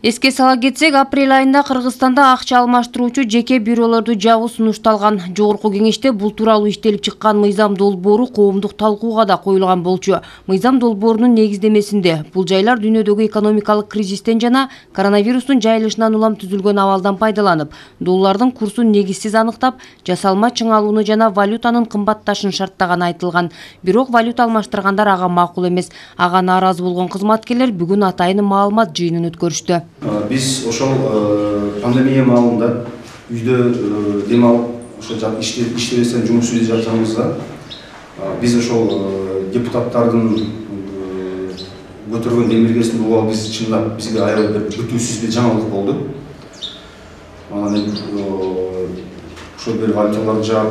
Эске сала кетсек, апрель айында Кыргызстанда акча алмаштыруучу жеке бюролорду жабуу сунушталган. Жогорку кеңеште бул тууралуу иштелип чыккан мыйзам долбоору коомдук талкууга да коюлган болчу. Мыйзам долбоорунун негиздемесинде бул жайлар дүйнөдөгү экономикалык кризистен жана коронавирустун жайылышынан улам түзүлгөн абалдан пайдаланып, доллардын курсун негизсиз аныктап, жасалма чыңалууну жана валютанын кымбатташын шарттаганы айтылган. Бирок валюта алмаштыргандар ага макул эмес. Ага нааразы болгон кызматкерлер бүгүн атайын маалымат жыйынын өткөрүштү. Biz ошол пандемия маалында үйдө дем алып, ошо иштебестен жумуш жүргүзүп жатканыбызда биз ошол депутаттардын көтөргөн демилгесин угуп биз чындап бизге аябай бүтүүсүз бир жаңылык болду. Анан ошол бир валюталарды жаап,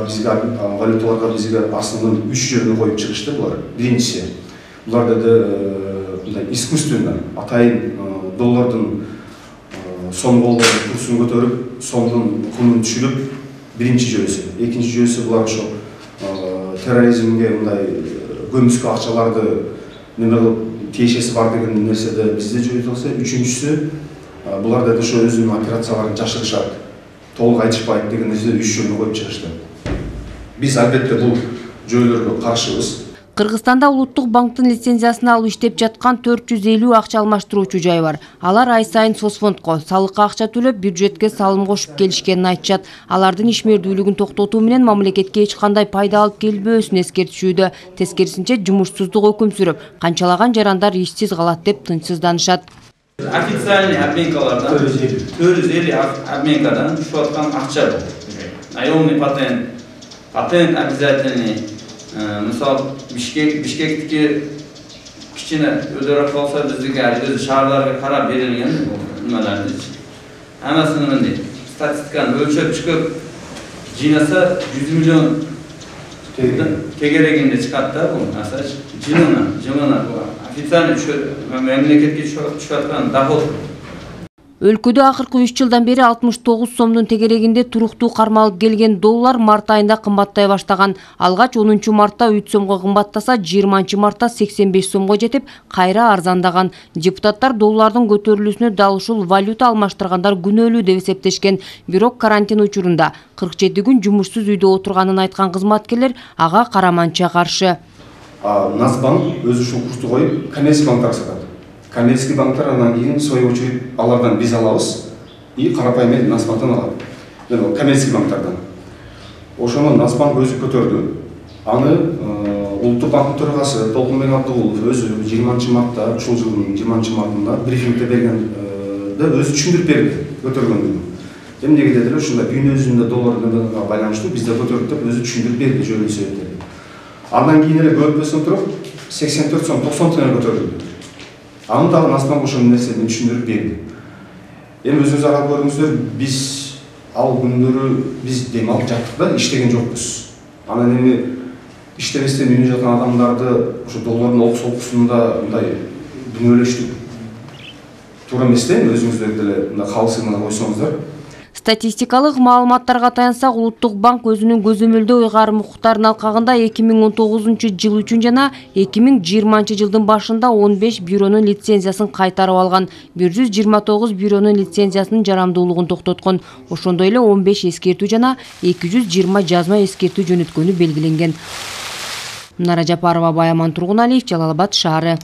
валюталарга бизге аслында 3 жерге коюп чыгышты булар. Биринчиси, булар деди искусственно атайын доллардын сом курсун көтөрүп, сомдун кумун түшүрүп, биринчи жүйөсү. Экинчи жүйөсү булар ошо терроризмге мындай көмүскө акчаларды неме кылып тиешеси бар деген нерседе бизде жөнөтүлсө, үчүнчүсү булар да ошо өзүнүн операцияларын жашырышат, толук айтышпайт деген нерседе 3 жөнү коюп чыгышты. Биз албетте бул жүйөлөргө каршыбыз. Кыргызстанда Улуттук банктын лицензиясын алып иштеп жаткан 450 акча алмаштыруучу жай бар. Алар ай сайын соцфондко салыкка акча төлөп, бюджетке салым кошуп келишкенин айтышат. Алардын ишмердүүлүгүн токтотуу менен мамлекетке эч кандай пайда алып келбөөсүн эскертишүүдө. Тескерисинче жумушсуздук өкүм сүрүп, канчалаган жарандар ишсиз калат деп тынчсызданышат. Официальный обменкалардан 450 обменкадан түшүп аткан акча бул. Наемный патент обязательный. Misal Bişkek'teki kichine ödörök olsa bizge özü şaharlarga qarab berilgan nimalarni hammasini bunday statistikani o'lchab chiqib jinasa 100 million tegereginde chiqadi bu masalan jimina ofitsialniy mamlakatga tushayotgan dohod. Өлкөдө акыркы 3 жылдан бери 69 сомдун тегерегинде туруктуу кармалып келген доллар март айында кымбаттай баштаган. Алгач 10 мартта 3 сомго кымбаттаса, 20 мартта 85 сомго жетип, кайра арзандаган. Депутаттар доллардын көтөрүлүүсүнө дал ушул валюта алмаштыргандар күнөөлүү деп эсептешкен. Бирок карантин учурунда 47 күн жумушсуз үйдө отурганын айткан кызматкерлер ага караманча каршы. Насбанк өзү ушул курсту коюп, коммерциялык банктар сатат. Коммерческий банктар анан кийин свою очередь алардан биз алабыз и карапайым Насбанктан алат. Коммерческий банктардан. Ошону Насбанк өзү көтөрдү. Аны Улуттук банктын төрагасы Толкунбек Абдыгулов өзү 20 мартта, ушул жылдын 20 мартында брифингде бергенде өзү түшүндүрүп берди көтөргөндүгүн. Эмнеге дедилер, ушундай дүйнө жүзүндө долларга байланыштуу бизде көтөрдүк деп өзү түшүндүрүп берди жөнүндө себептерди. Андан кийин эле көп өсүп туруп 84 сом 90 теңге көтөрүлдү. Аны дагы Насбанк ошол нерсени түшүндүрүп берди. Эми өзүңүз аралап көрүңүздөр, биз ал күндөрү биз дем алып жаттык да, иштеген жокпуз. Анан эми иштебестен үйүнө жаткан адамдарды ошо доллардын окусунда мындай дүнөлөштүк. Туура эмес да, өзүңүздөр деле мындай калысына койсоңуздар. Статистикалык маалыматтарга таянсак, Улуттук банк өзүнүн көзөмөлдөө ыйгарым укуктарынын алкагында 2019 жыл үчүн жана 2020 жылдын башында 15 бюронун лицензиясын кайтарып алган, 129 бюронун лицензиясынын жарамдуулугун токтоткон. Ошондой эле 15 эскертүү жана 220 жазма эскертүү жөнөткөнү белгиленген. Нара Жапарова, Баяман Тургуналиев, Жалал Абад шаары.